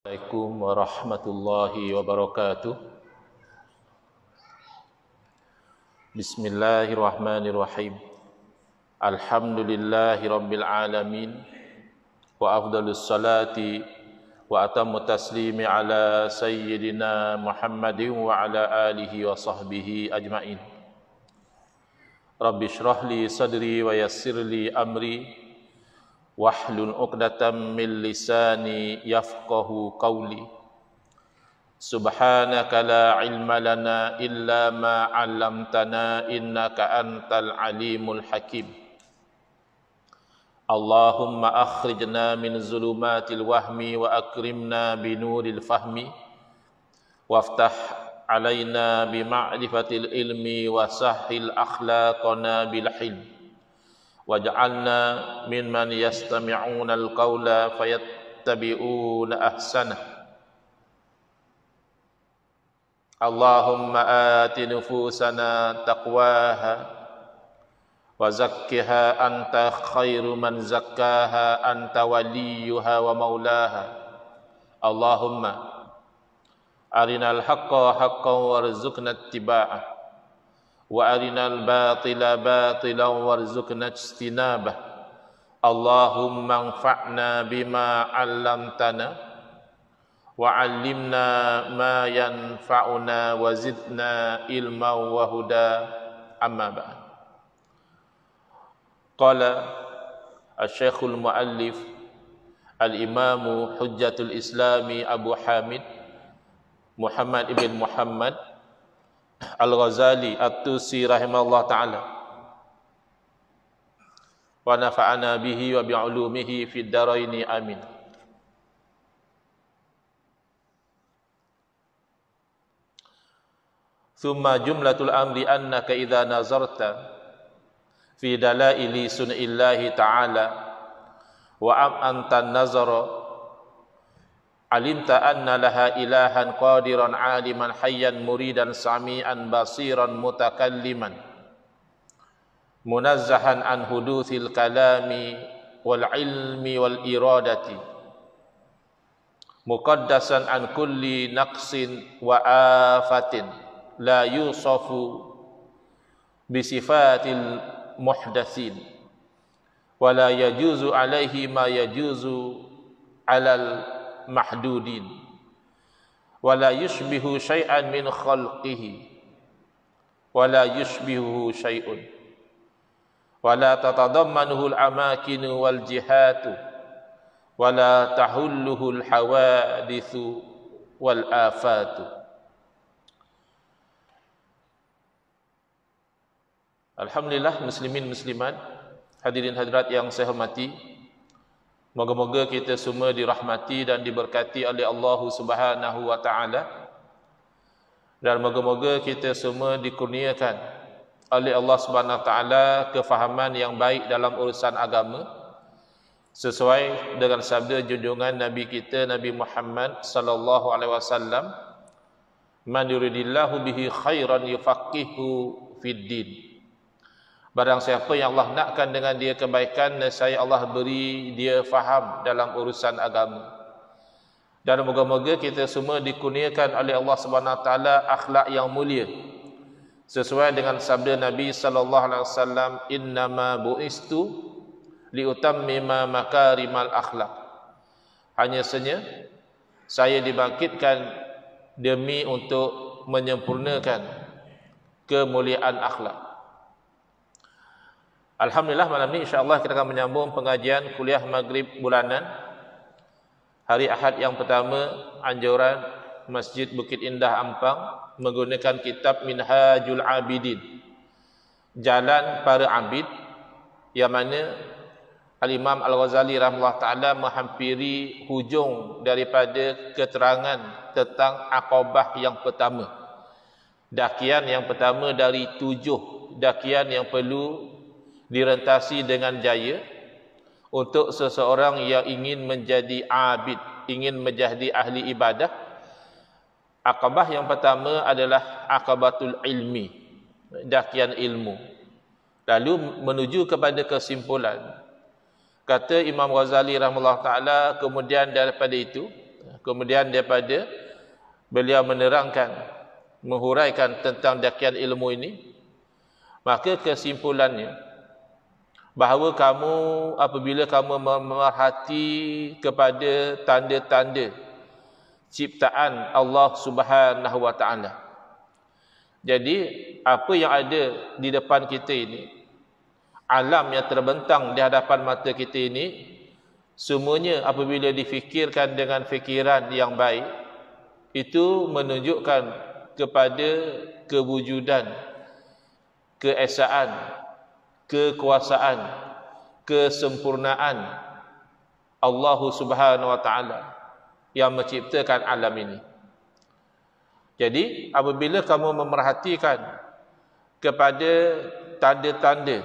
Assalamualaikum warahmatullahi wabarakatuh. Bismillahirrahmanirrahim. Alhamdulillahi rabbil alamin. Wa afdalus salati wa atammu taslimi ala sayyidina Muhammadin wa ala alihi wa sahbihi ajma'in. Rabbi shrah li sadri wa yassir li amri wahlul 'uqdatam min lisani yafqahu qawli. Subhanaka la ilma lana illa ma 'allamtana innaka antal alimul hakim. Allahumma akhrijna min zulumatil wahmi wa akrimna binuril fahmi waftah alaina bima'rifatil ilmi wa sahhil akhlaqana bil hilm. Waj'alna mimman yastami'una al-qawla fayattabi'una ahsanah. Allahumma ati nufusana taqwaha wa zakkiha anta khairu man zakkaha anta waliyuha wa maulaha. Allahumma arinal haqqa haqqan warzuqna ittiba'ah wa arinal batila batilan warzuqna ijtinabah. Allahumma anfa'na bima 'allamtana wa 'allimna ma yanfa'una wa zidna ilman wa huda. Amma ba'd. Qala asy-syekhul muallif al-imamu hujjatul islami Abu Hamid Muhammad ibn Muhammad Al-Ghazali At-Tusi rahimahullah ta'ala, wa nafa'ana bihi wa bi'ulumihi fid daraini amin. Thumma jumlatul amri annaka idza nazarta fi dalaili sun'illahi ta'ala wa anta nazara alimta anna laha ilahan qadiran aliman hayyan muridan sami'an basiran mutakalliman munazzahan an huduthil kalami wal ilmi wal iradati muqaddasan an kulli naqsin wa afatin la yusafu bisifatil muhdatsin wa la yajuzu alaihi ma yajuzu alal mahdudin wa la yushbihu syai'an min khalqihi wa la yushbihu syai'un wa la tatadammanuhu al-amakin wal jihatu wa la tahulluhu al-hawadithu wal afatu. Alhamdulillah, muslimin muslimat, hadirin hadirat yang saya hormati, moga-moga kita semua dirahmati dan diberkati oleh Allah Subhanahu wa taala, dan moga-moga kita semua dikurniakan oleh Allah Subhanahu wa taala kefahaman yang baik dalam urusan agama sesuai dengan sabda junjungan Nabi kita Nabi Muhammad sallallahu alaihi wasallam, man yuridillahu bihi khairan yufaqihu fid din. Barang siapa yang Allah nakkan dengan dia kebaikan, nescaya Allah beri dia faham dalam urusan agama. Dan moga-moga kita semua dikurniakan oleh Allah Subhanahu wa taala akhlak yang mulia sesuai dengan sabda Nabi sallallahu alaihi wasallam, innama bu'istu liutammima makarimal akhlak. Hanya saja saya dibangkitkan demi untuk menyempurnakan kemuliaan akhlak. Alhamdulillah, malam ini insyaAllah kita akan menyambung pengajian kuliah maghrib bulanan hari Ahad yang pertama anjuran Masjid Bukit Indah Ampang menggunakan kitab Minhajul Abidin, Jalan Para Abid, yang mana Al-Imam Al-Ghazali rahimahullah ta'ala menghampiri hujung daripada keterangan tentang Aqabah yang pertama, dakian yang pertama dari 7 dakian yang perlu direntasi dengan jaya untuk seseorang yang ingin menjadi abid, ingin menjadi ahli ibadah. Aqabah yang pertama adalah Aqabatul ilmi, dakian ilmu. Lalu menuju kepada kesimpulan. Kata Imam Ghazali rahimahullah ta'ala, kemudian daripada itu Kemudian daripada beliau menerangkan, menghuraikan tentang dakian ilmu ini, maka kesimpulannya bahawa kamu apabila kamu memerhati kepada tanda-tanda ciptaan Allah Subhanahu wa taala. Jadi apa yang ada di depan kita ini, alam yang terbentang di hadapan mata kita ini, semuanya apabila difikirkan dengan fikiran yang baik, itu menunjukkan kepada kewujudan, keesaan, kekuasaan, kesempurnaan Allah Subhanahu wa taala yang menciptakan alam ini. Jadi apabila kamu memerhatikan kepada tanda-tanda,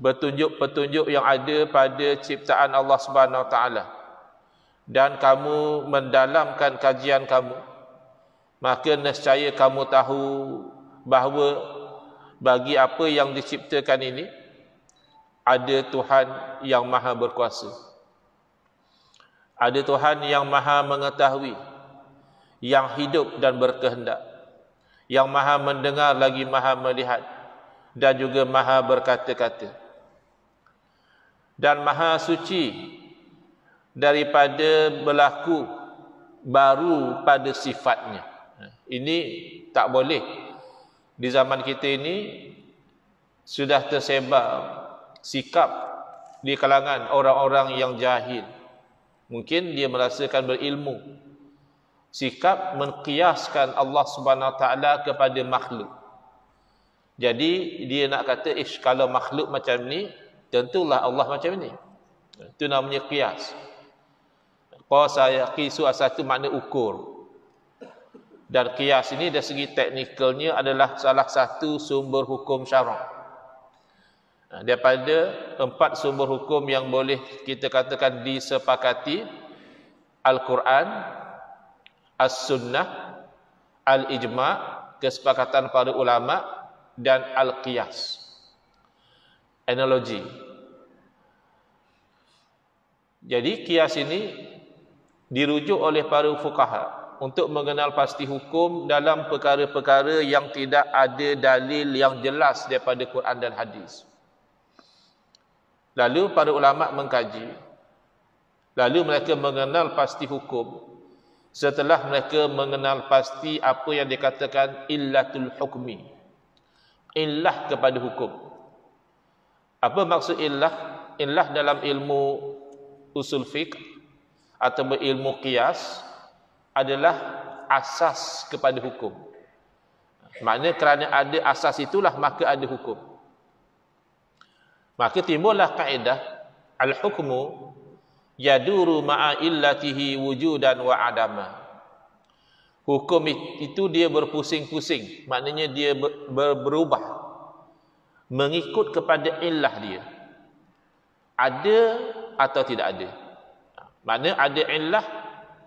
petunjuk-petunjuk yang ada pada ciptaan Allah Subhanahu wa taala, dan kamu mendalamkan kajian kamu, maka nescaya kamu tahu bahawa bagi apa yang diciptakan ini ada Tuhan yang maha berkuasa, ada Tuhan yang maha mengetahui, yang hidup dan berkehendak, yang maha mendengar lagi maha melihat, dan juga maha berkata-kata, dan maha suci daripada berlaku baru pada sifatnya. Ini tak boleh. Di zaman kita ini sudah tersebar sikap di kalangan orang-orang yang jahil. Mungkin dia merasakan berilmu, sikap mengkiaskan Allah Subhanahu wa taala kepada makhluk. Jadi dia nak kata, kalau makhluk macam ni, tentulah Allah macam ni. Itu namanya qiyas. Qasa yaqisu satu makna ukur. Dan qiyas ini dari segi teknikalnya adalah salah satu sumber hukum syarak. Daripada 4 sumber hukum yang boleh kita katakan disepakati, Al-Quran, As-Sunnah, Al-Ijma', kesepakatan para ulama, dan Al-Qiyas, analogi. Jadi qiyas ini dirujuk oleh para fuqaha untuk mengenal pasti hukum dalam perkara-perkara yang tidak ada dalil yang jelas daripada Quran dan hadis. Lalu para ulama mengkaji, lalu mereka mengenal pasti hukum setelah mereka mengenal pasti apa yang dikatakan illatul hukmi, illah kepada hukum. Apa maksud illah? Illah dalam ilmu usul fiqh atau ilmu qiyas adalah asas kepada hukum. Maknanya kerana ada asas itulah maka ada hukum. Maka timbullah kaedah al-hukmu yaduru ma'a illatihi wujudan wa adama. Hukum itu dia berpusing-pusing, maknanya dia berubah mengikut kepada illah dia. Ada atau tidak ada. Maknanya ada illah,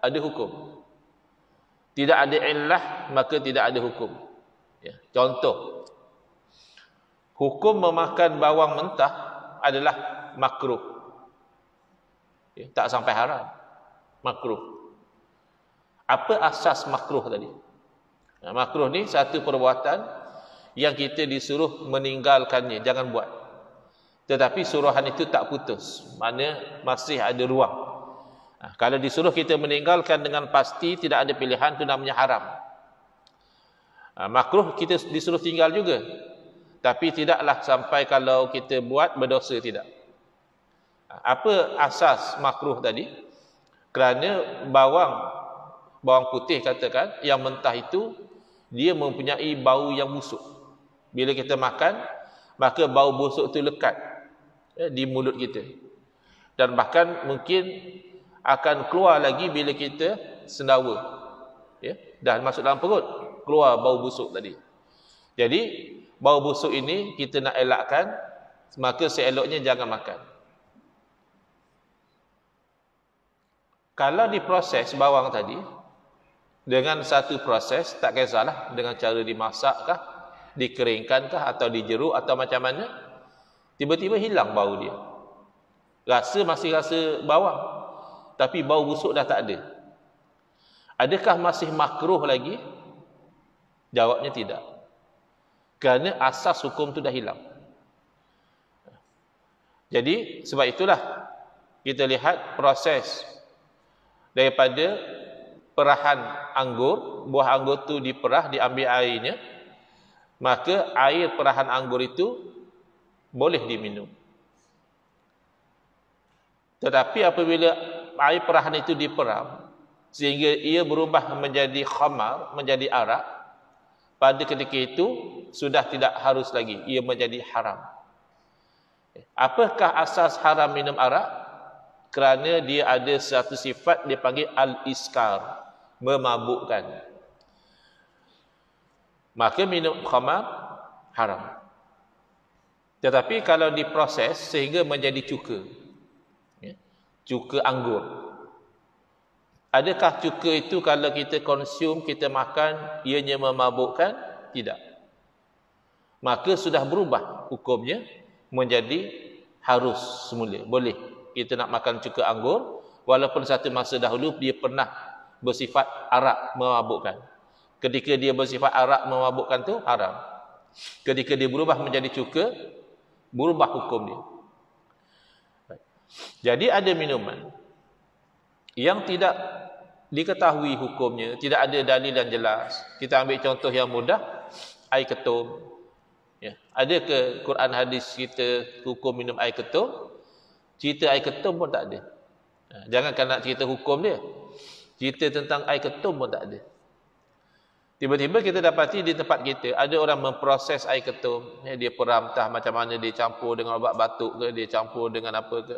ada hukum. Tidak ada illah, maka tidak ada hukum. Ya. Contoh, hukum memakan bawang mentah adalah makruh. Ya, tak sampai haram. Makruh. Apa asas makruh tadi? Nah, makruh ni satu perbuatan yang kita disuruh meninggalkannya, jangan buat. Tetapi suruhan itu tak putus, maknanya masih ada ruang. Nah, kalau disuruh kita meninggalkan dengan pasti, tidak ada pilihan, itu namanya haram. Makruh kita disuruh tinggal juga, tapi tidaklah sampai kalau kita buat berdosa, tidak. Apa asas makruh tadi? Kerana bawang putih katakan yang mentah itu dia mempunyai bau yang busuk. Bila kita makan, maka bau busuk itu lekat di mulut kita, dan bahkan mungkin akan keluar lagi bila kita sendawa, ya, dah masuk dalam perut, keluar bau busuk tadi. Jadi bau busuk ini kita nak elakkan, maka seeloknya jangan makan. Kalau diproses bawang tadi dengan satu proses, tak kisahlah dengan cara dimasakkah, dikeringkankah, atau dijeruk, atau macam mana, tiba-tiba hilang bau dia. Rasa masih rasa bawang, tapi bau busuk dah tak ada. Adakah masih makruh lagi? Jawabnya tidak. Kerana asas hukum itu dah hilang. Jadi sebab itulah kita lihat proses daripada perahan anggur, buah anggur tu diperah, diambil airnya, maka air perahan anggur itu boleh diminum. Tetapi apabila air perahan itu diperam sehingga ia berubah menjadi khamar, menjadi arak, pada ketika itu sudah tidak harus lagi, ia menjadi haram. Apakah asas haram minum arak? Kerana dia ada satu sifat dipanggil al-iskar, memabukkan. Maka minum khamar haram. Tetapi kalau diproses sehingga menjadi cuka, cuka anggur, adakah cuka itu kalau kita konsum, kita makan, ianya memabukkan? Tidak. Maka sudah berubah hukumnya menjadi harus semula. Boleh kita nak makan cuka anggur, walaupun satu masa dahulu dia pernah bersifat arak, memabukkan. Ketika dia bersifat arak, memabukkan tu haram. Ketika dia berubah menjadi cuka, berubah hukum dia. Jadi ada minuman yang tidak diketahui hukumnya, tidak ada dalil yang jelas. Kita ambil contoh yang mudah, air ketum. Ya. Ada ke Quran hadis kita hukum minum air ketum? Cerita air ketum pun tak ada. Jangankan nak cerita hukum dia, cerita tentang air ketum pun tak ada. Tiba-tiba kita dapati di tempat kita ada orang memproses air ketum. Dia peram, entah macam mana, dia campur dengan ubat batuk ke, dia campur dengan apa ke.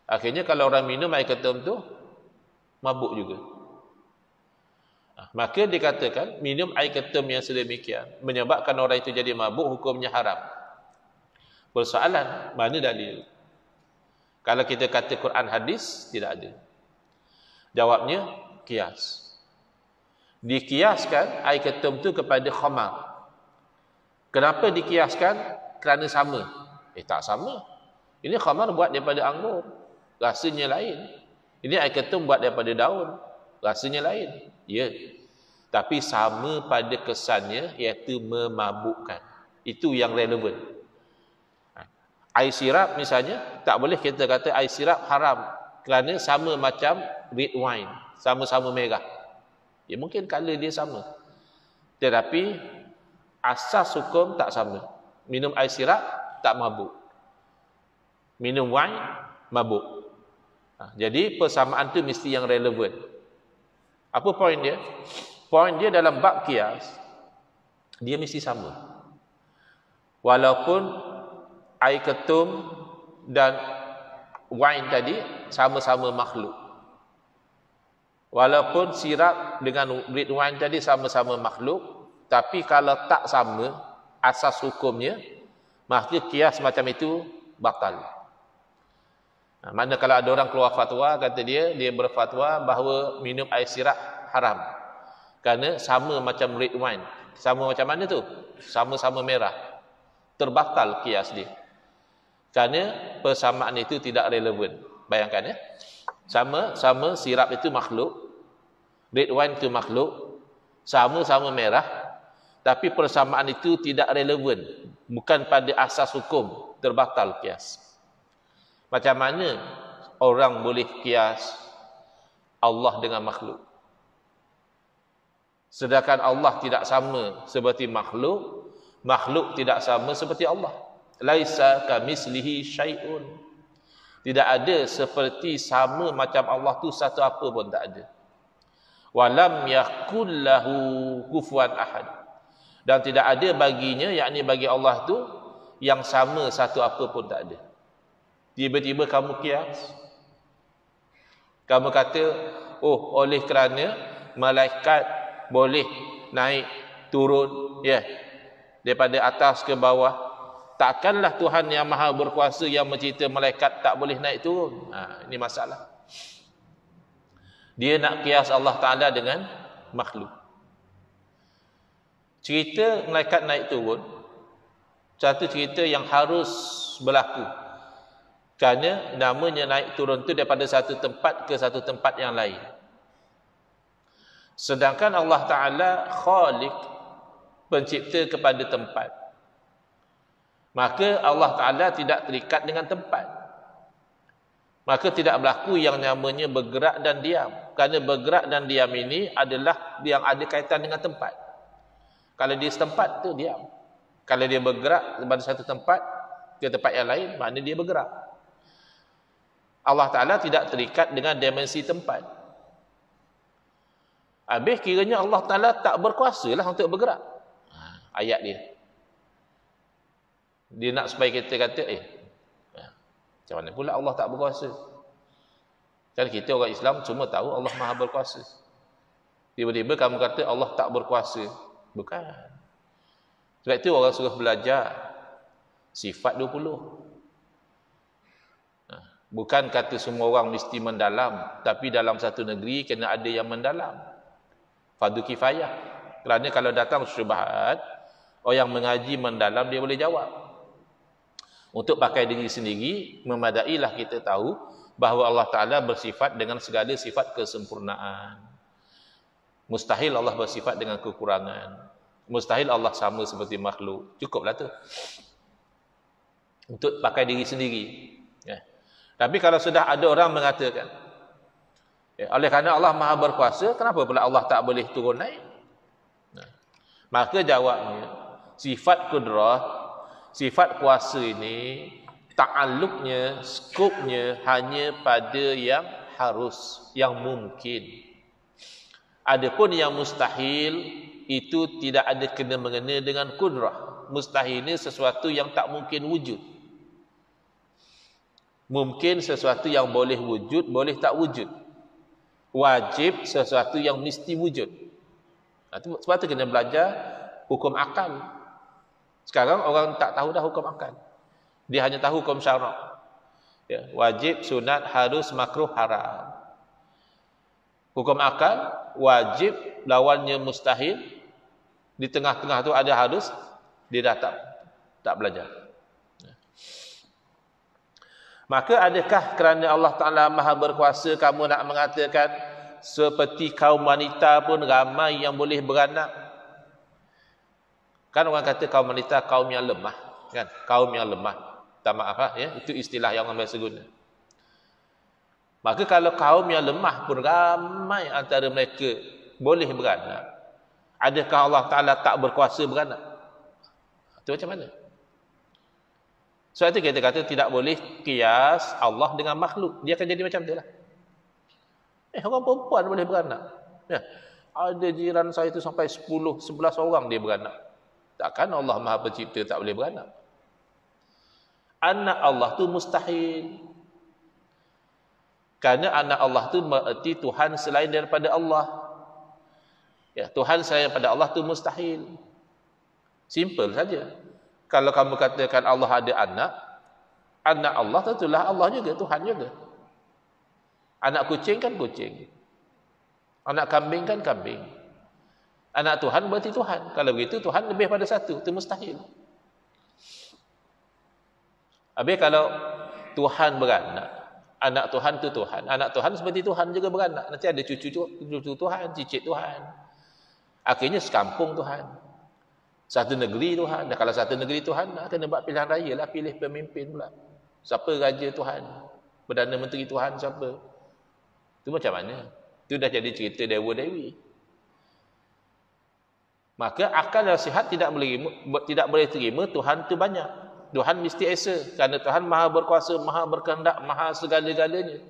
Akhirnya kalau orang minum air ketum tu mabuk juga. Maka dikatakan minum air ketum yang sedemikian menyebabkan orang itu jadi mabuk, hukumnya haram. Persoalan, mana dalil? Kalau kita kata Quran hadis, tidak ada. Jawabnya kias. Dikiaskan air ketum tu kepada khamar. Kenapa dikiaskan? Kerana sama. Tak sama. Ini khamar buat daripada anggur, rasanya lain. Ini air ketum buat daripada daun, rasanya lain. Ya. Tapi sama pada kesannya, iaitu memabukkan. Itu yang relevan. Air sirap misalnya, tak boleh kita kata air sirap haram kerana sama macam red wine, sama-sama merah. Ya mungkin color dia sama, tetapi asas hukum tak sama. Minum air sirap tak mabuk, minum wine mabuk. Jadi persamaan tu mesti yang relevan. Apa poin dia? Poin dia dalam bab kias, dia mesti sama. Walaupun air ketum dan wine tadi sama-sama makhluk. Walaupun sirap dengan red wine tadi sama-sama makhluk, tapi kalau tak sama asas hukumnya, maka kias macam itu batal. Mana kalau ada orang keluar fatwa, kata dia berfatwa bahawa minum air sirap haram kerana sama macam red wine. Sama macam mana tu? Sama-sama merah. Terbatal kias dia. Kerana persamaan itu tidak relevan. Bayangkan ya. Sama-sama sirap itu makhluk, red wine itu makhluk, sama-sama merah, tapi persamaan itu tidak relevan, bukan pada asas hukum, terbatal kias. Macam mana orang boleh kias Allah dengan makhluk? Sedangkan Allah tidak sama seperti makhluk, makhluk tidak sama seperti Allah. Laisa kamislihi syai'un. Tidak ada seperti sama macam Allah tu satu apa pun tak ada. Walam yakul lahu kufuwan ahad. Dan tidak ada baginya, yakni bagi Allah tu yang sama satu apa pun tak ada. Tiba-tiba kamu kias. Kamu kata, oh oleh kerana malaikat boleh naik turun ya daripada atas ke bawah, takkanlah Tuhan yang maha berkuasa yang mencerita malaikat tak boleh naik turun. Ini masalah. Dia nak kias Allah Ta'ala dengan makhluk. Cerita malaikat naik turun, satu cerita yang harus berlaku. Kerana namanya naik turun tu daripada satu tempat ke satu tempat yang lain. Sedangkan Allah Ta'ala Khaliq, pencipta kepada tempat. Maka Allah Ta'ala tidak terikat dengan tempat. Maka tidak berlaku yang namanya bergerak dan diam. Kerana bergerak dan diam ini adalah yang ada kaitan dengan tempat. Kalau dia setempat tu diam. Kalau dia bergerak pada satu tempat ke tempat yang lain, maknanya dia bergerak. Allah Ta'ala tidak terikat dengan dimensi tempat. Habis kiranya Allah Ta'ala tak berkuasa lah untuk bergerak. Ayat dia. Dia nak supaya kita kata, macam mana pula Allah tak berkuasa? Kan kita orang Islam cuma tahu Allah Maha berkuasa. Tiba-tiba kamu kata Allah tak berkuasa. Bukan. Sebab itu orang suruh belajar sifat 20. Bukan kata semua orang mesti mendalam, tapi dalam satu negeri kena ada yang mendalam. Fardu kifayah. Kerana kalau datang syubhat, orang yang mengaji mendalam dia boleh jawab. Untuk pakai diri sendiri, memadailah kita tahu bahawa Allah Ta'ala bersifat dengan segala sifat kesempurnaan. Mustahil Allah bersifat dengan kekurangan. Mustahil Allah sama seperti makhluk. Cukuplah tu. Untuk pakai diri sendiri. Tapi kalau sudah ada orang mengatakan, oleh kerana Allah Maha berkuasa, kenapa pula Allah tak boleh turun naik? Maka jawabnya, sifat kudrah, sifat kuasa ini, ta'alluqnya, skopnya hanya pada yang harus, yang mungkin. Adapun yang mustahil, itu tidak ada kena-mengena dengan kudrah. Mustahil ini sesuatu yang tak mungkin wujud. Mungkin sesuatu yang boleh wujud, boleh tak wujud. Wajib sesuatu yang mesti wujud. Sebab tu kena belajar hukum akal. Sekarang orang tak tahu dah hukum akal. Dia hanya tahu hukum syarak. Wajib, sunat, harus, makruh, haram. Hukum akal, wajib, lawannya mustahil. Di tengah-tengah tu ada harus, dia dah tak belajar. Maka adakah kerana Allah Ta'ala Maha berkuasa kamu nak mengatakan seperti kaum wanita pun ramai yang boleh beranak? Kan orang kata kaum wanita kaum yang lemah, kan? Kaum yang lemah. Tak maaf itu istilah yang orang biasa guna. Maka kalau kaum yang lemah pun ramai antara mereka boleh beranak, adakah Allah Ta'ala tak berkuasa beranak? Itu macam mana? Sebab itu kita kata tidak boleh kias Allah dengan makhluk. Dia akan jadi macam tu lah. Orang perempuan boleh beranak. Ada jiran saya tu sampai 10, 11 orang dia beranak. Takkan Allah Maha Pencipta tak boleh beranak? Anak Allah tu mustahil. Kerana anak Allah tu bererti Tuhan selain daripada Allah. Tuhan selain daripada Allah tu mustahil. Simple saja. Kalau kamu katakan Allah ada anak, anak Allah tentulah Allah juga, Tuhan juga. Anak kucing kan kucing. Anak kambing kan kambing. Anak Tuhan berarti Tuhan. Kalau begitu Tuhan lebih pada satu, itu mustahil. Habis kalau Tuhan beranak, anak Tuhan tu Tuhan. Anak Tuhan seperti Tuhan juga beranak. Nanti ada cucu Tuhan, cicit Tuhan. Akhirnya sekampung Tuhan. Satu negeri Tuhan. Dan kalau satu negeri Tuhan, kena buat pilihan raya lah, pilih pemimpin pula. Siapa raja Tuhan? Perdana Menteri Tuhan siapa? Itu macam mana? Itu dah jadi cerita dewa-dewi. Maka akal yang sihat tidak boleh terima Tuhan tu banyak. Tuhan mesti esa. Kerana Tuhan Maha berkuasa, Maha berkehendak, Maha segala-galanya.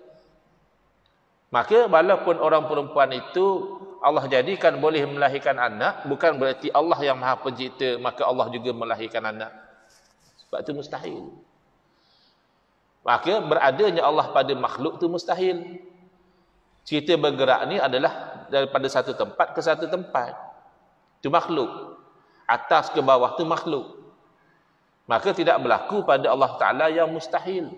Maka walaupun orang perempuan itu Allah jadikan boleh melahirkan anak, bukan berarti Allah yang Maha Pencipta, maka Allah juga melahirkan anak. Sebab itu mustahil. Maka beradanya Allah pada makhluk itu mustahil. Cerita bergerak ni adalah daripada satu tempat ke satu tempat. Itu makhluk. Atas ke bawah itu makhluk. Maka tidak berlaku pada Allah Ta'ala yang mustahil.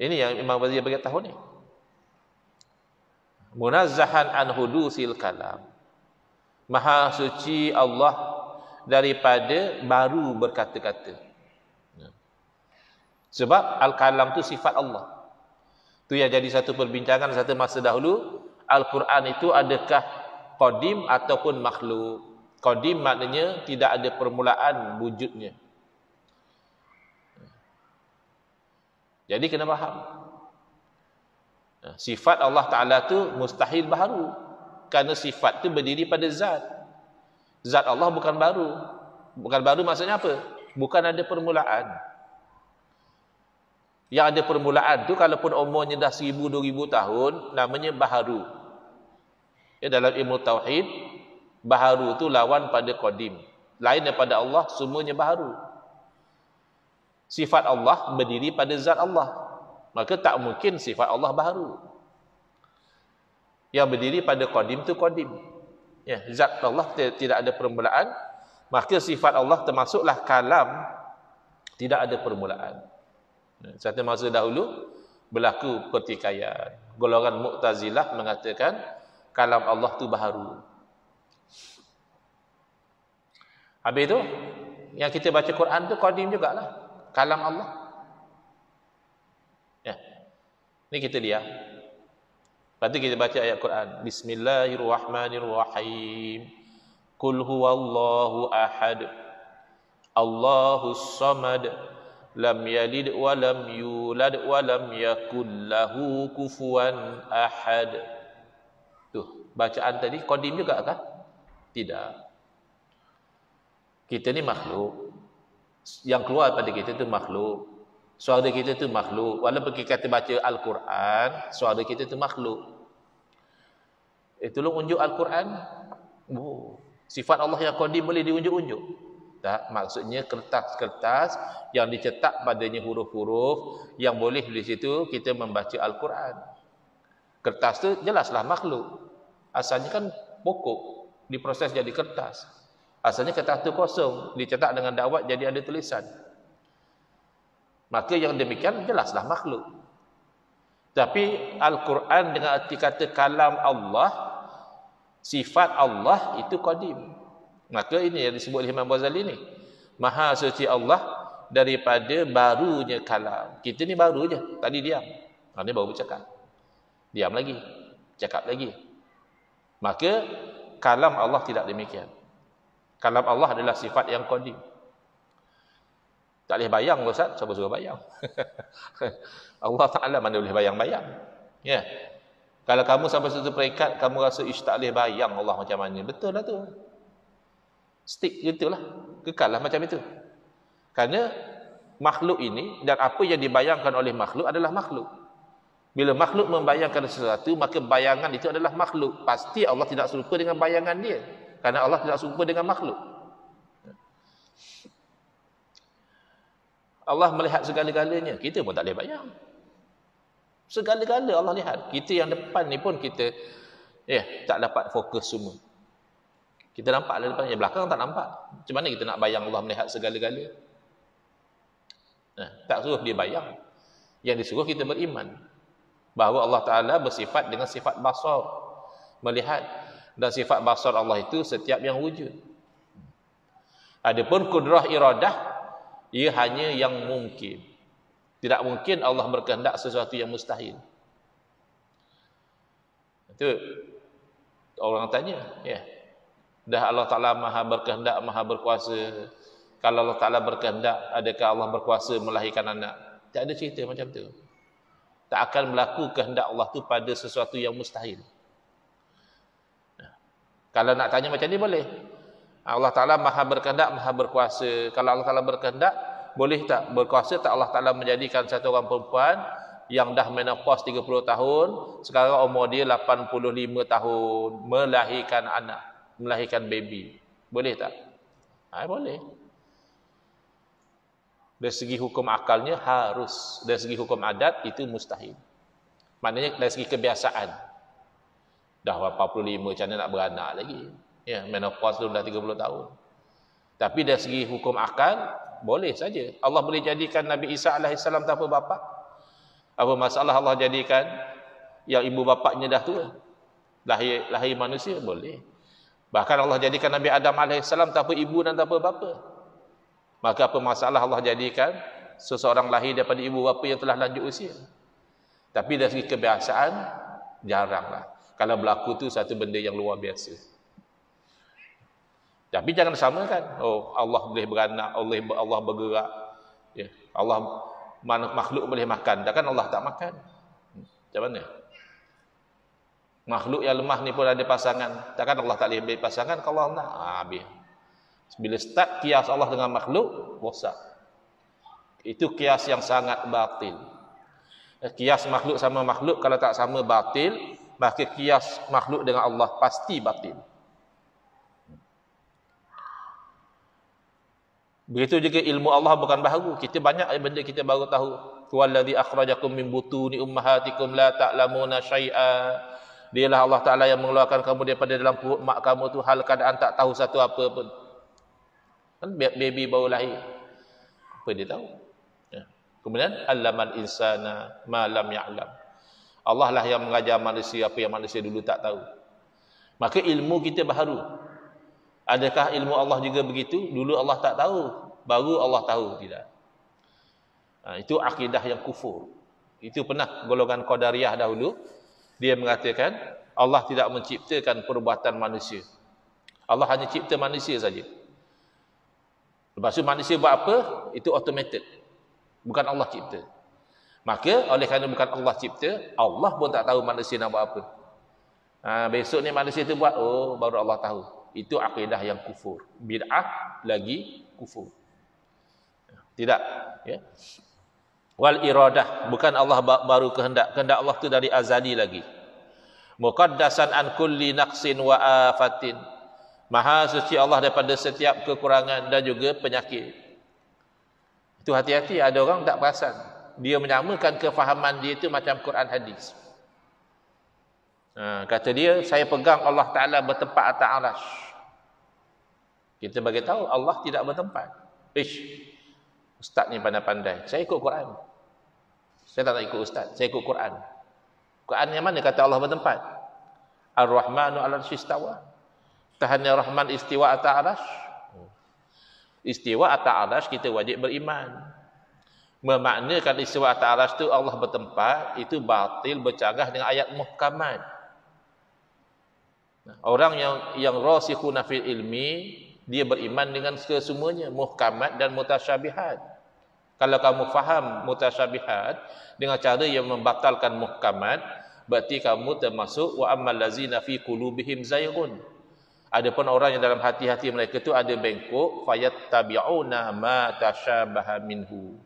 Ini yang Imam Ghazali bagi tahu ni. Munazzahan an hudusil kalam. Maha suci Allah daripada baru berkata-kata. Sebab al-kalam tu sifat Allah. Itu yang jadi satu perbincangan satu masa dahulu, Al-Quran itu adakah qadim ataupun makhluk. Qadim maknanya tidak ada permulaan wujudnya. Jadi kena faham. Sifat Allah Ta'ala tu mustahil baharu. Kerana sifat tu berdiri pada zat. Zat Allah bukan baru. Bukan baru maksudnya apa? Bukan ada permulaan. Yang ada permulaan tu kalaupun umurnya dah 1000-2000 tahun, namanya baharu. Ya, dalam ilmu tauhid, baharu tu lawan pada qadim. Lain daripada Allah, semuanya baharu. Sifat Allah berdiri pada zat Allah. Maka tak mungkin sifat Allah baharu. Yang berdiri pada qadim tu qadim. Ya, zat Allah tidak ada permulaan, maka sifat Allah termasuklah kalam, tidak ada permulaan. Satu masa dahulu berlaku pertikaian. Golongan Mu'tazilah mengatakan kalam Allah tu baharu. Habis tu yang kita baca Quran tu qadim jugalah, kalam Allah. Ya. Ni kita lihat. Lepas tu kita baca ayat Quran. Bismillahirrahmanirrahim. Qul huwallahu ahad. Allahus samad. Lam yalid wa lam yulad wa lam yakul lahu kufuwan ahad. Tuh, bacaan tadi qadim juga kan? Tidak. Kita ni makhluk. Yang keluar pada kita tu makhluk. Suara kita tu makhluk. Walaupun kita kata baca Al-Quran, suara kita tu makhluk. Tolong unjuk Al-Quran. Oh, sifat Allah yang qadim boleh diunjuk-unjuk. Tak, maksudnya kertas-kertas yang dicetak padanya huruf-huruf yang boleh di situ kita membaca Al-Quran. Kertas tu jelaslah makhluk. Asalnya kan pokok, diproses jadi kertas. Asalnya kertas tu kosong, dicetak dengan dakwat jadi ada tulisan. Maka yang demikian jelaslah makhluk. Tapi Al-Quran dengan arti kata kalam Allah, sifat Allah itu qadim. Maka ini yang disebut oleh Imam Ghazali ni. Maha suci Allah daripada barunya kalam. Kita ni baru je. Tadi diam. Ini baru bercakap. Diam lagi. Cakap lagi. Maka kalam Allah tidak demikian. Kalam Allah adalah sifat yang qadim. Tak boleh bayang Ustaz. Siapa suruh bayang? Allah Ta'ala mana boleh bayang-bayang. Ya. Kalau kamu sampai satu peringkat, kamu rasa tak boleh bayang Allah macam mana. Betul lah tu. Stick gitulah, kekallah macam itu. Kerana makhluk ini dan apa yang dibayangkan oleh makhluk adalah makhluk. Bila makhluk membayangkan sesuatu, maka bayangan itu adalah makhluk. Pasti Allah tidak serupa dengan bayangan dia. Kerana Allah tidak serupa dengan makhluk. Allah melihat segala-galanya. Kita pun tak boleh bayang. Segala-gala Allah lihat. Kita yang depan ni pun kita tak dapat fokus semua. Kita nampak dari depan, yang belakang tak nampak. Macam mana kita nak bayang Allah melihat segala-gala? Tak suruh dia bayang. Yang disuruh kita beriman bahawa Allah Ta'ala bersifat dengan sifat basar, melihat. Dan sifat basar Allah itu setiap yang wujud. Adapun kudrah iradah, ia hanya yang mungkin. Tidak mungkin Allah berkehendak sesuatu yang mustahil. Itu orang tanya, dah Allah Ta'ala maha berkehendak, maha berkuasa. Kalau Allah Ta'ala berkehendak, adakah Allah berkuasa melahirkan anak? Tak ada cerita macam tu. Tak akan berlaku kehendak Allah tu pada sesuatu yang mustahil. Kalau nak tanya macam ni boleh. Allah Ta'ala maha berkehendak, maha berkuasa. Kalau Allah Ta'ala berkehendak, boleh tak berkuasa tak Allah Ta'ala menjadikan satu orang perempuan yang dah menopause 30 tahun, sekarang umur dia 85 tahun, melahirkan anak, melahirkan baby. Boleh tak? Boleh. Dari segi hukum akalnya harus. Dari segi hukum adat itu mustahil. Maknanya dari segi kebiasaan. Dah 45 macam mana nak beranak lagi. Menopause tu dah 30 tahun. Tapi dari segi hukum akal, boleh saja. Allah boleh jadikan Nabi Isa AS tanpa bapa. Apa masalah Allah jadikan yang ibu bapaknya dah tua? Lahir manusia? Boleh. Bahkan Allah jadikan Nabi Adam AS tanpa ibu dan tanpa bapa. Maka apa masalah Allah jadikan seseorang lahir daripada ibu bapa yang telah lanjut usia? Tapi dari segi kebiasaan, jaranglah. Kalau berlaku tu satu benda yang luar biasa. Tapi jangan samakan. Oh, Allah boleh beranak, Allah bergerak. Ya, Allah makhluk boleh makan. Takkan Allah tak makan? Macam mana? Makhluk yang lemah ni pun ada pasangan. Takkan Allah tak boleh beri pasangan kalau Allah nak? Habis. Bila start kias Allah dengan makhluk, rosak. Itu kias yang sangat batil. Kias makhluk sama makhluk kalau tak sama batil, maka kias makhluk dengan Allah pasti batil. Begitu juga ilmu Allah bukan baru. Kita banyak benda kita baru tahu. Wallazi akhrajakum min butuni ummahatikum la ta'lamuna syai'a. Dialah Allah Taala yang mengeluarkan kamu daripada dalam perut mak kamu tu hal keadaan tak tahu satu apa pun. Kan baby baru lahir. Apa dia tahu? Ya. Kemudian allamal insana ma lam ya'lam. Allah lah yang mengajar manusia apa yang manusia dulu tak tahu. Maka ilmu kita baru. Adakah ilmu Allah juga begitu? Dulu Allah tak tahu, baru Allah tahu. Tidak. Itu akidah yang kufur. Itu pernah golongan Qadariyah dahulu. Dia mengatakan Allah tidak menciptakan perbuatan manusia. Allah hanya cipta manusia saja. Lepas tu manusia buat apa? Itu automated. Bukan Allah cipta. Maka oleh kerana bukan Allah cipta, Allah pun tak tahu manusia nak buat apa. Besok ni manusia tu buat, oh baru Allah tahu. Itu akidah yang kufur. Bid'ah lagi kufur. Tidak, ya. Wal iradah, bukan Allah baru kehendak. Kehendak Allah tu dari azali lagi. Muqaddasan an kulli naqsin wa afatin. Maha suci Allah daripada setiap kekurangan dan juga penyakit. Itu hati-hati, ada orang tak perasan. Dia menyamakan kefahaman dia itu macam Quran hadis. Kata dia, saya pegang Allah Ta'ala bertempat atas arash. Kita bagi tahu Allah tidak bertempat. Ustaz ni pandai-pandai. Saya ikut Quran. Saya tak nak ikut ustaz, saya ikut Quran. Quran yang mana kata Allah bertempat? Ar-Rahmanu 'alal 'arsy istawa. Tahannya Rahman istiwa atas arash. Istiwa atas arash kita wajib beriman. Memaknakan istiwa atas arash tu Allah bertempat, itu batil bercanggah dengan ayat muhkamat. Orang yang rasikhuna fil ilmi, dia beriman dengan kesemuanya, muhkamat dan mutasyabihat. Kalau kamu faham mutasyabihat dengan cara yang membatalkan muhkamat, berarti kamu termasuk wa ammal ladzina fi qulubihim zayghun. Adapun orang yang dalam hati-hati mereka tu ada bengkok, fayattabi'una ma tasyabaha minhu.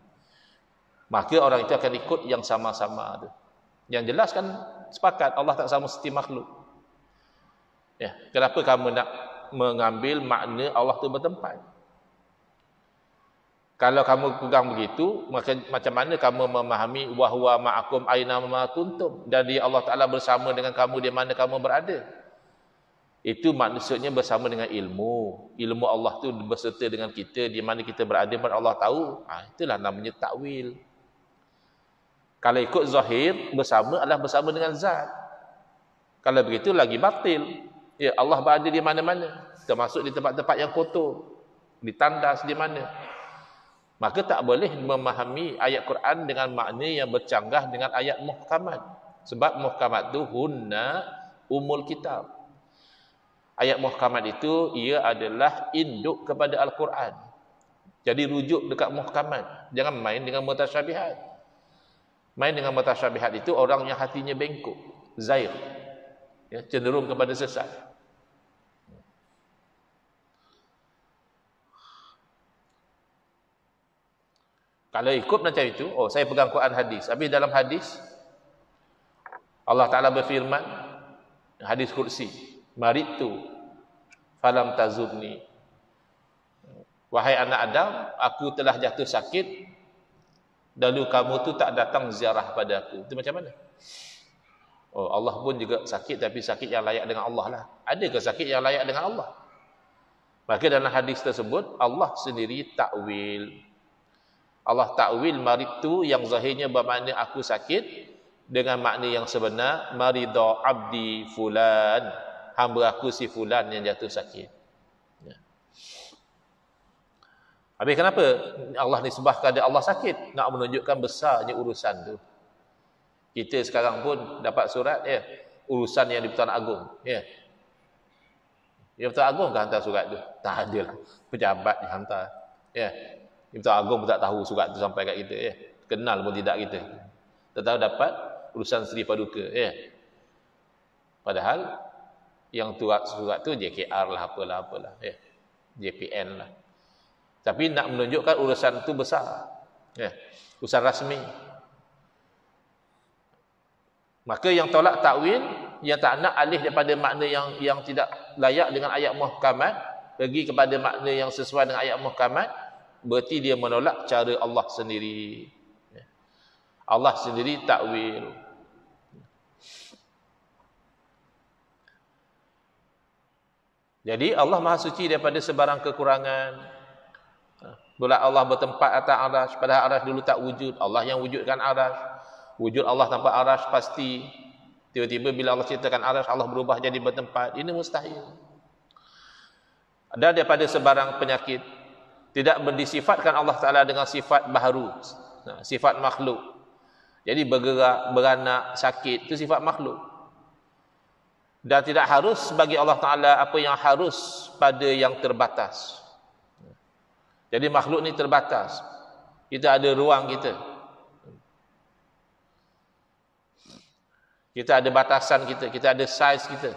Maka orang itu akan ikut yang sama-sama tu. Yang jelas kan sepakat Allah tak sama seperti makhluk. Ya, kenapa kamu nak mengambil makna Allah tu bertempat? Kalau kamu pegang begitu, maka macam mana kamu memahami wa huwa ma'akum aina ma kuntum, dan dia Allah Taala bersama dengan kamu di mana kamu berada? Itu maksudnya bersama dengan ilmu. Ilmu Allah tu berserta dengan kita di mana kita berada pun Allah tahu. Itulah namanya takwil. Kalau ikut zahir, bersama adalah bersama dengan zat. Kalau begitu lagi batil. Ya, Allah berada di mana-mana, termasuk di tempat-tempat yang kotor, ditandas di mana. Maka tak boleh memahami ayat Quran dengan makna yang bercanggah dengan ayat muhkamat. Sebab muhkamat itu hunna umul kitab. Ayat muhkamat itu ia adalah induk kepada Al-Quran. Jadi rujuk dekat muhkamat. Jangan main dengan mutasyabihat. Main dengan mutasyabihat itu orang yang hatinya bengkok, zair, ya, cenderung kepada sesat. Kalau ikut macam itu, oh saya pegang Quran hadis. Habis dalam hadis Allah Ta'ala berfirman, hadis kursi, maritu falam tazurni. Wahai anak Adam, aku telah jatuh sakit, lalu kamu tu tak datang ziarah pada aku. Itu macam mana? Oh, Allah pun juga sakit, tapi sakit yang layak dengan Allah lah. Adakah sakit yang layak dengan Allah? Maka dalam hadis tersebut Allah sendiri takwil. Allah takwil maritu yang zahirnya bermakna aku sakit dengan makna yang sebenar marida abdi fulan, hamba aku si fulan yang jatuh sakit. Ya. Habis kenapa Allah nisbahkan dia Allah sakit? Nak menunjukkan besarnya urusan tu. Kita sekarang pun dapat surat, ya, urusan yang di-Pertuan Agong, ya. Yang Pertuan Agong kan hantar surat tu? Tak ada lah. Pejabat yang hantar. Ya. Yang Pertuan Agong pun tak tahu surat tu sampai kat kita, ya. Kenal pun tidak kita. Tak tahu dapat urusan Seri Paduka, ya. Padahal yang surat tu JKR lah, apalah, ya. JPN lah. Tapi nak menunjukkan urusan tu besar, ya. Urusan rasmi. Maka yang tolak takwil, yang tak nak alih daripada makna yang tidak layak dengan ayat muhkamat, pergi kepada makna yang sesuai dengan ayat muhkamat, berarti dia menolak cara Allah sendiri. Allah sendiri takwil. Jadi Allah Maha Suci daripada sebarang kekurangan. Bila Allah bertempat atas arasy, padahal arasy dulu tak wujud, Allah yang wujudkan arasy. Wujud Allah tanpa arasy pasti. Tiba-tiba bila Allah ciptakan arasy, Allah berubah jadi bertempat. Ini mustahil. Dan daripada sebarang penyakit, tidak disifatkan Allah Ta'ala dengan sifat baharu, sifat makhluk. Jadi bergerak, beranak, sakit, itu sifat makhluk. Dan tidak harus bagi Allah Ta'ala apa yang harus pada yang terbatas. Jadi makhluk ni terbatas. Kita ada ruang kita. Kita ada batasan kita ada saiz kita.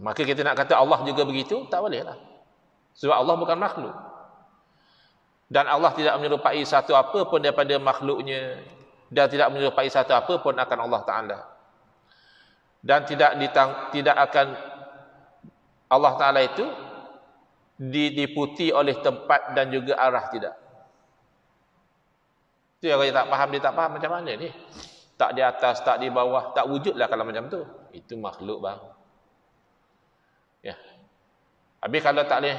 Maka kita nak kata Allah juga begitu, tak boleh lah. Sebab Allah bukan makhluk. Dan Allah tidak menyerupai satu apa pun daripada makhluknya. Dan tidak menyerupai satu apa pun akan Allah Ta'ala. Dan tidak akan Allah Ta'ala itu diliputi oleh tempat dan juga arah, tidak. Itu yang tak faham, dia tak faham macam mana ni. Tak di atas, tak di bawah, tak wujudlah kalau macam tu. Itu makhluk bang. Ya. Habis kalau tak boleh,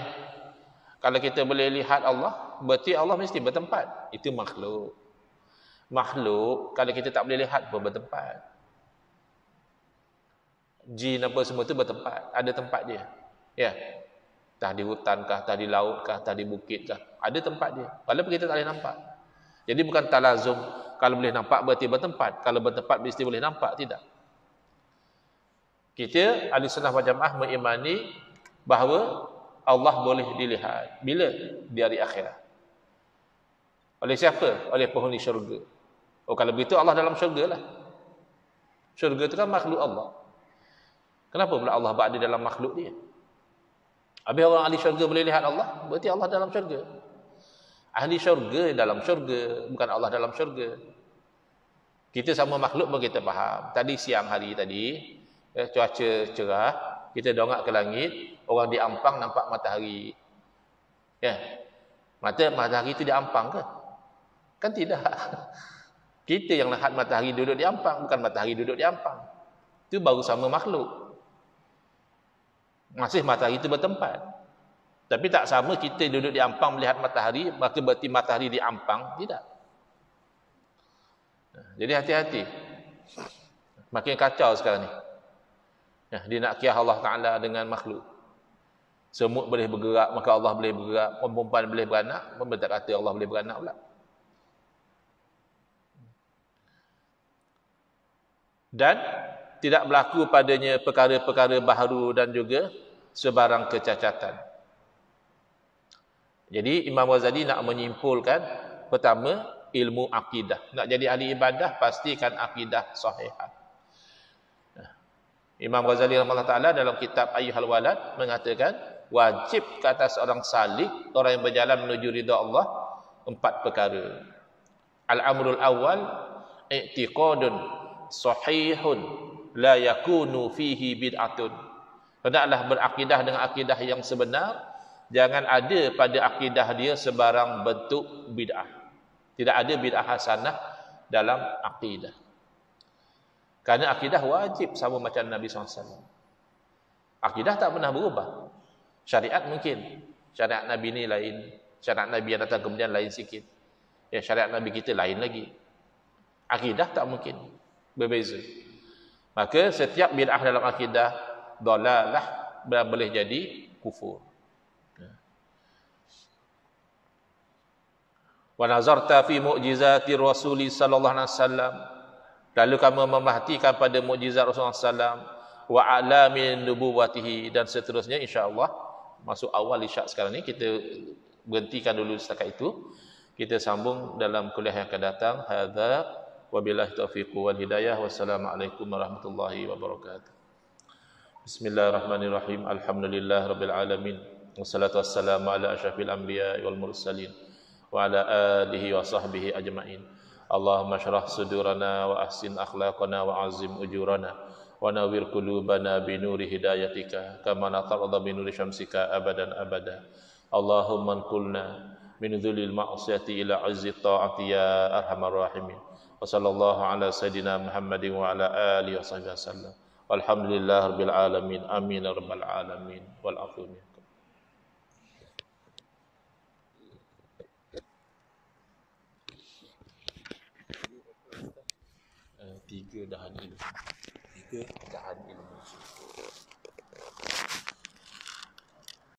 kalau kita boleh lihat Allah, berarti Allah mesti bertempat. Itu makhluk. Makhluk, kalau kita tak boleh lihat pun bertempat. Jin apa semua tu bertempat. Ada tempat dia. Ya. Entah di hutan kah, entah di laut kah, entah di bukit kah. Ada tempat dia. Walaupun kita tak boleh nampak. Jadi bukan talazum. Kalau boleh nampak berarti bertempat. Kalau bertempat mesti boleh nampak. Tidak. Kita Ahlussunnah wal Jamaah mengimani bahawa Allah boleh dilihat. Bila? Di hari akhirat. Oleh siapa? Oleh penghuni syurga. Oh, kalau begitu Allah dalam syurga lah. Syurga itu kan makhluk Allah. Kenapa pula Allah berada dalam makhluk dia? Habis orang ahli syurga boleh lihat Allah, berarti Allah dalam syurga. Ahli syurga dalam syurga, bukan Allah dalam syurga. Kita sama makhluk pun kita faham. Tadi siang hari tadi, cuaca cerah, kita dongak ke langit, orang di Ampang nampak matahari. Ya. Matahari itu di Ampang ke? Kan tidak. Kita yang lihat matahari duduk di Ampang, bukan matahari duduk di Ampang. Itu baru sama makhluk. Masih matahari itu bertempat. Tapi tak sama kita duduk di Ampang melihat matahari, maka berarti matahari di Ampang. Tidak. Jadi hati-hati. Makin kacau sekarang ni. Dia nak kiyah Allah Ta'ala dengan makhluk. Semut boleh bergerak, maka Allah boleh bergerak. Perempuan boleh beranak, pun tak kata Allah boleh beranak pula. Dan tidak berlaku padanya perkara-perkara baharu dan juga sebarang kecacatan. Jadi Imam Ghazali nak menyimpulkan, pertama, ilmu akidah. Nak jadi ahli ibadah, pastikan akidah sahihah. Imam Ghazali rahimahullah ta'ala dalam kitab Ayyuhal Walad mengatakan, wajib ke atas orang salik, orang yang berjalan menuju ridha Allah, 4 perkara. Al-amrul awal, i'tiqadun sahihun la yakunu fihi bid'atun. Hendaklah berakidah dengan akidah yang sebenar, jangan ada pada akidah dia sebarang bentuk bid'ah. Tidak ada bid'ah hasanah dalam akidah. Kerana akidah wajib sama macam Nabi SAW. Akidah tak pernah berubah. Syariat mungkin. Syariat Nabi ni lain. Syariat Nabi yang datang kemudian lain sikit. Ya, syariat Nabi kita lain lagi. Akidah tak mungkin. Berbeza. Maka setiap bid'ah dalam akidah dalalah, boleh jadi kufur. Wa nazarta fi mu'jizati Rasuli sallallahu alaihi wasallam. Lalu kamu memerhatikan pada mukjizat Rasulullah sallam wa alamin nubuwatihi, dan seterusnya, insya-Allah masuk awal isyak sekarang ni. Kita berhentikan dulu setakat itu. Kita sambung dalam kuliah yang akan datang. Hadza wabillahi taufiq wal hidayah. Wassalamualaikum warahmatullahi wabarakatuh. Bismillahirrahmanirrahim. Alhamdulillahirabbil alamin. Wassalatu wassalamu ala asyrafil anbiya'i wal mursalin wa ala alihi wa sahbihi ajma'in. Allahumma syrah sudurana wa ahsin akhlaqana wa azim ujurana wa nawwir qulubana bi nuri hidayatika kama natarda bi nuri syamsika abadan abada. Allahumma anqulna min dhulil ma'siyati ila azzi ta'ati ya arhamar rahimin. Wa sallallahu ala sayidina Muhammadin wa ala alihi wa sahbihi wasallam. Walhamdulillahirabbil alamin. Amin ya rabbal alamin. Wal afu minkum. Tiga dahan ilmu.